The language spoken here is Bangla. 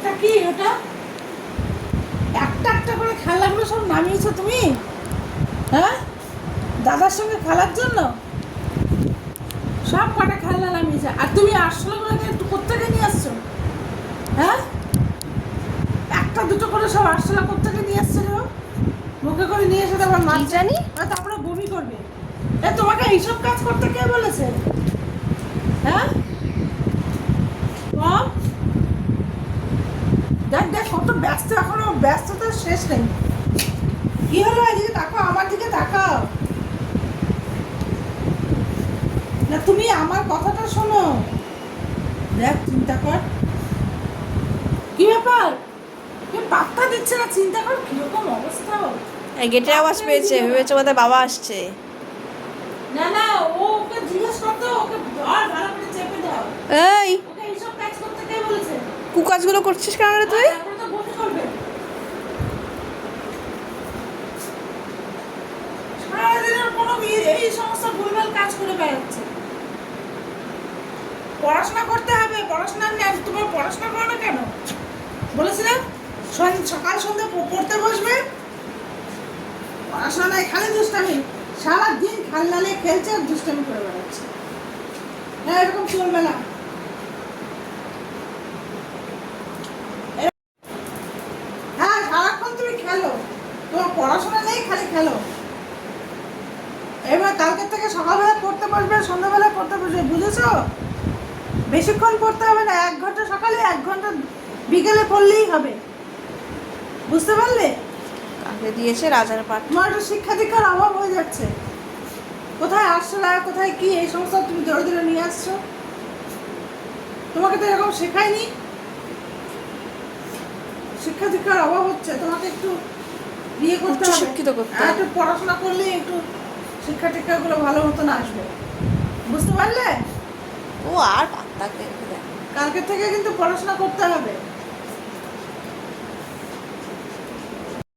ওটা কি ওটা একটা একটা করে খেলাগুলো সব নামিয়েছো তুমি? হ্যাঁ, দাদার সঙ্গে খেলার জন্য সব কটা খেলনা নামিয়েছে। আর তুমি আরশোলাগুলোকে একটু কোত্থেকে নিয়ে আসছো? হ্যাঁ, একটা দুটো করে সব আরশোলা কোত্থেকে নিয়ে আসছে গো? মুখে করে নিয়ে এসে আবার মাছ জানি তারপরে বমি করবে। এ তোমাকে এইসব কাজ করতে কে বলেছে? হ্যাঁ, কম দেখ দেখ কত ব্যস্ত, এখনো ব্যস্ততার শেষ নেই। কি হলো? এদিকে তাকাও, আমার দিকে তাকাও না, তুমি আমার কথাটা শোনো। দেখ, চিন্তা কর কি ব্যাপার, কেউ পাত্তা দিচ্ছে না। চিন্তা কর কিরকম অবস্থা। গেটের আওয়াজ পেয়েছে, ভেবেছে বোধহয় বাবা আসছে। না না, ওকে জিজ্ঞেস করতো, ওকে ধর ভালো করে চেপে দাও। এই ওকে এইসব কাজ করতে কে বলেছে? কুকাজগুলো করছিস কেন রে তুই? তারপরে তো বমি করবে। সারাদিনের কোনো এই সমস্ত ভুলভাল কাজ করে বেড়াচ্ছে। পড়াশোনা করতে হবে, পড়াশোনা নেই। তোমার পড়াশোনা করো না কেন? বলেছিলাম সকাল সন্ধ্যা পড়তে বসবে, পড়াশোনা নাই, খালি দুষ্টামি। সারাদিন খেলনা নিয়ে খেলছে আর দুষ্টামি করে বেড়াচ্ছে। হ্যাঁ, এরকম চলবে না। হ্যাঁ, সারাক্ষণ তুমি খেলো, তোমার পড়াশোনা নেই, খালি খেলো। এবার কালকের থেকে সকালবেলা পড়তে বসবে, সন্ধ্যাবেলা পড়তে বসবে, বুঝেছো? বেশিক্ষণ পড়তে হবে না, 1 ঘন্টা সকালে 1 ঘন্টা বিকেলে পড়লেই হবে। বুঝতে পারলে? কাকে দিয়েছে রাজার পাঠ? তোমার একটা শিক্ষা দীক্ষার অভাব হয়ে যাচ্ছে। কোথায় আরশোলা, কোথায় কি, এই সমস্ত তুমি জোরে জোরে নিয়ে আসছো। তোমাকে তো এরকম শেখায়নি। শিক্ষা দীক্ষার অভাব হচ্ছে, তোমাকে একটু বিয়ে করতে হবে, শিক্ষিত করতে হবে। একটু পড়াশোনা করলে একটু শিক্ষা টিক্ষাগুলো ভালো মতন আসবে। বুঝতে পারলে? ও আর পাত্তাকে কালকে থেকে কিন্তু পড়াশোনা করতে হবে।